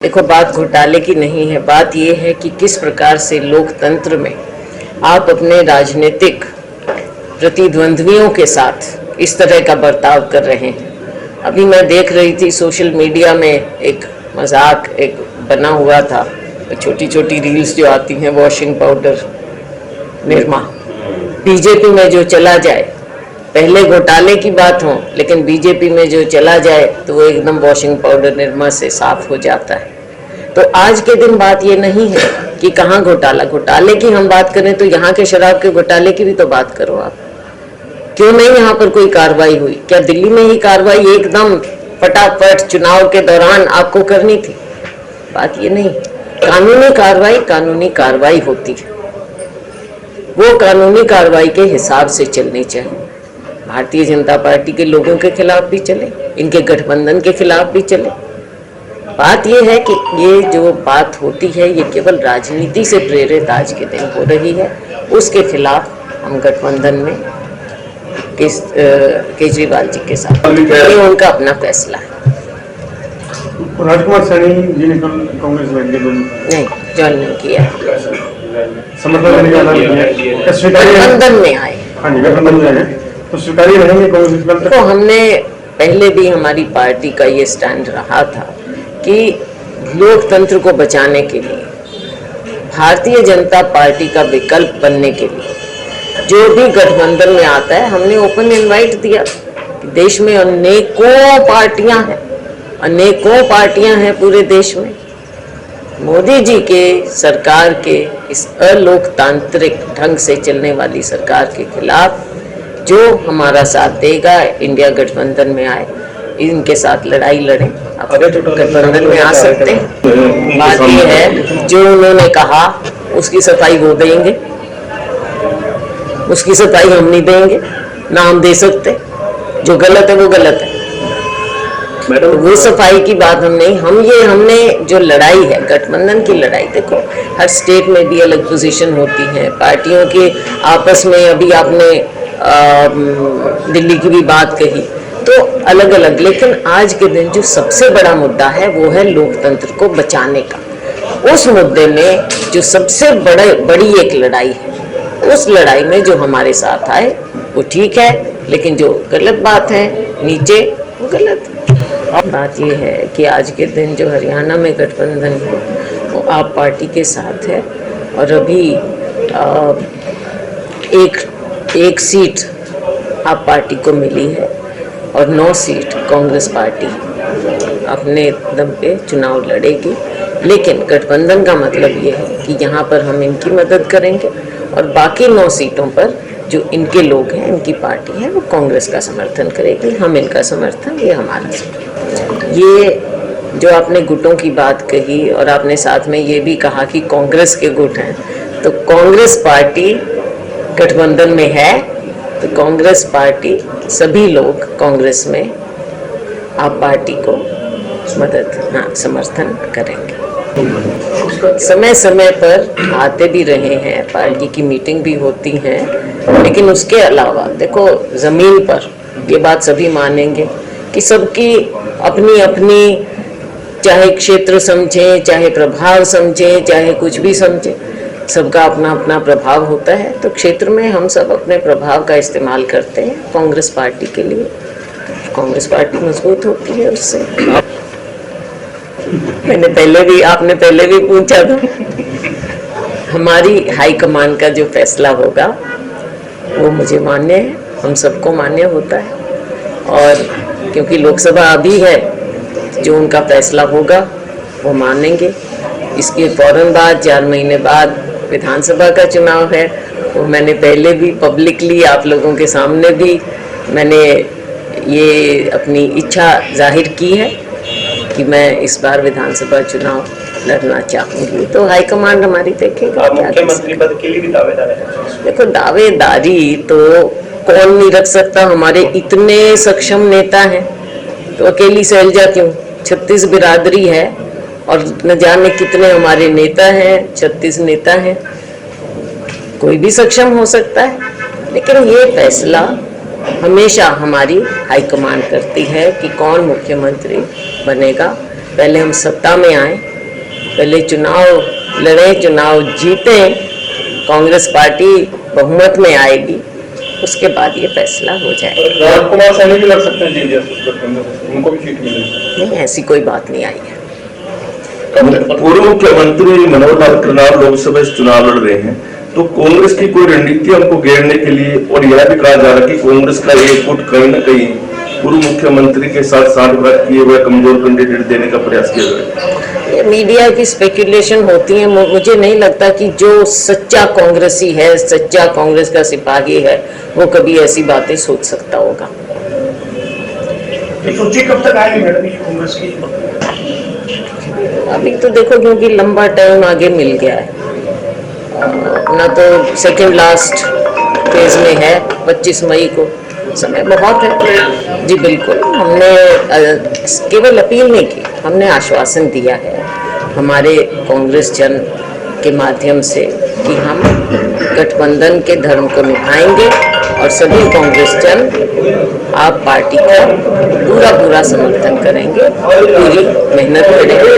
देखो, बात घोटाले की नहीं है। बात ये है कि किस प्रकार से लोकतंत्र में आप अपने राजनीतिक प्रतिद्वंद्वियों के साथ इस तरह का बर्ताव कर रहे हैं। अभी मैं देख रही थी सोशल मीडिया में एक मजाक एक बना हुआ था, छोटी छोटी रील्स जो आती हैं, वॉशिंग पाउडर निरमा। बीजेपी में जो चला जाए, पहले घोटाले की बात हो, लेकिन बीजेपी में जो चला जाए तो वो एकदम वॉशिंग पाउडर निरमा से साफ हो जाता है। तो आज के दिन बात ये नहीं है कि कहाँ घोटाले की हम बात करें तो यहाँ के शराब के घोटाले की भी तो बात करो आप। क्यों नहीं यहाँ पर कोई कार्रवाई हुई? क्या दिल्ली में ही कार्रवाई एकदम फटाफट चुनाव के दौरान आपको करनी थी? बात ये नहीं। कानूनी कार्रवाई होती है, वो कानूनी कार्रवाई के हिसाब से चलनी चाहिए। भारतीय जनता पार्टी के लोगों के खिलाफ भी चले, इनके गठबंधन के खिलाफ भी चले। बात यह है कि ये जो बात होती है ये केवल राजनीति से प्रेरित आज के दिन हो रही है। उसके खिलाफ हम गठबंधन में केजरीवाल जी के साथ, ये उनका अपना फैसला है। राजकुमार सैनी जी ने कांग्रेस में नहीं ज्वाइन नहीं किया, समर्थन गठबंधन में आए। हाँ जी, गठबंधन में आए तो स्वीकारी रहेंगे कांग्रेस? तो हमने पहले भी हमारी पार्टी का ये स्टैंड रहा था कि लोकतंत्र को बचाने के लिए, भारतीय जनता पार्टी का विकल्प बनने के लिए जो भी गठबंधन में आता है, हमने ओपन इनवाइट दिया। देश में अनेकों पार्टियां हैं पूरे देश में। मोदी जी के सरकार के इस अलोकतांत्रिक ढंग से चलने वाली सरकार के खिलाफ जो हमारा साथ देगा, इंडिया गठबंधन में आए, इनके साथ लड़ाई लड़ें, आप गठबंधन में आ सकते हैं। बात ये है जो उन्होंने कहा उसकी सफाई वो देंगे, उसकी सफाई हम नहीं देंगे, ना हम दे सकते। जो गलत है वो गलत है, तो वो सफाई की बात हम नहीं। हमने जो लड़ाई है गठबंधन की लड़ाई, देखो हर स्टेट में भी अलग पोजीशन होती है पार्टियों के आपस में। अभी आपने दिल्ली की भी बात कही, तो अलग अलग। लेकिन आज के दिन जो सबसे बड़ा मुद्दा है वो है लोकतंत्र को बचाने का। उस मुद्दे में जो सबसे बड़ी एक लड़ाई है, उस लड़ाई में जो हमारे साथ आए वो ठीक है, लेकिन जो गलत बात है नीचे वो गलत है। बात ये है कि आज के दिन जो हरियाणा में गठबंधन है वो आप पार्टी के साथ है, और अभी एक सीट आप पार्टी को मिली है और 9 सीट कांग्रेस पार्टी अपने दम पे चुनाव लड़ेगी। लेकिन गठबंधन का मतलब ये है कि यहाँ पर हम इनकी मदद करेंगे और बाकी 9 सीटों पर जो इनके लोग हैं, इनकी पार्टी है, वो कांग्रेस का समर्थन करेगी। हम इनका समर्थन, ये हमारा समर्थन। ये जो आपने गुटों की बात कही और आपने साथ में ये भी कहा कि कांग्रेस के गुट हैं, तो कांग्रेस पार्टी गठबंधन में है, तो कांग्रेस पार्टी सभी लोग कांग्रेस में आप पार्टी को मदद समर्थन करेंगे। समय समय पर आते भी रहे हैं, पार्टी की मीटिंग भी होती हैं, लेकिन उसके अलावा देखो जमीन पर ये बात सभी मानेंगे कि सबकी अपनी अपनी, चाहे क्षेत्र समझें, चाहे प्रभाव समझें, चाहे कुछ भी समझें, सबका अपना अपना प्रभाव होता है। तो क्षेत्र में हम सब अपने प्रभाव का इस्तेमाल करते हैं कांग्रेस पार्टी के लिए। कांग्रेस पार्टी मजबूत होती है उससे। आपने पहले भी पूछा था। हमारी हाईकमान का जो फैसला होगा वो मुझे मान्य है, हम सबको मान्य होता है। और क्योंकि लोकसभा अभी है, जो उनका फैसला होगा वो मानेंगे। इसके फौरन बाद 4 महीने बाद विधानसभा का चुनाव है। वो मैंने पहले भी पब्लिकली आप लोगों के सामने भी मैंने ये अपनी इच्छा जाहिर की है कि मैं इस बार विधानसभा चुनाव लड़ना चाहूँगी। तो हाईकमांड हमारी देखेगा। मुख्यमंत्री पद के लिए भी दावेदार है। देखो, दावेदारी तो कौन नहीं रख सकता, हमारे इतने सक्षम नेता हैं। तो अकेली शैलजा क्यों? 36 बिरादरी है और न जाने कितने हमारे नेता हैं, 36 नेता हैं, कोई भी सक्षम हो सकता है। लेकिन ये फैसला हमेशा हमारी हाईकमान करती है कि कौन मुख्यमंत्री बनेगा। पहले हम सत्ता में आए, पहले चुनाव लड़े, चुनाव जीते, कांग्रेस पार्टी बहुमत में आएगी, उसके बाद ये फैसला हो जाएगा। राजकुमार सैनी भी लड़ सकते हैं जीजेएस गठबंधन से, उनको भी सीट मिलेगी। नहीं, ऐसी कोई बात नहीं आई है। पूर्व मुख्यमंत्री मनोहर लाल करनाल लोकसभा चुनाव लड़ रहे हैं, तो कांग्रेस की कोई रणनीति हमको घेरने के लिए, और यह भी कहा जा रहा है कि कांग्रेस का एक गुट कहीं न कहीं पूर्व मुख्यमंत्री के साथ सांठगांठ किए हुए कमजोर कैंडिडेट देने का प्रयास किया जाए। ये मीडिया की स्पेकुलेशन होती है। मुझे नहीं लगता कि जो सच्चा कांग्रेसी है, सच्चा कांग्रेस का सिपाही है, वो कभी ऐसी बातें सोच सकता होगा। सूची कब तक आएगी मैडम ये कांग्रेस की? अभी तो देखो, क्योंकि लंबा टाइम आगे मिल गया है, अपना तो सेकंड लास्ट फेज में है, 25 मई को, समय बहुत है। जी बिल्कुल, हमने केवल अपील नहीं की, हमने आश्वासन दिया है हमारे कांग्रेस जन के माध्यम से कि हम गठबंधन के धर्म को निभाएंगे और सभी कांग्रेस जन आप पार्टी का पूरा समर्थन करेंगे, पूरी मेहनत करेंगे।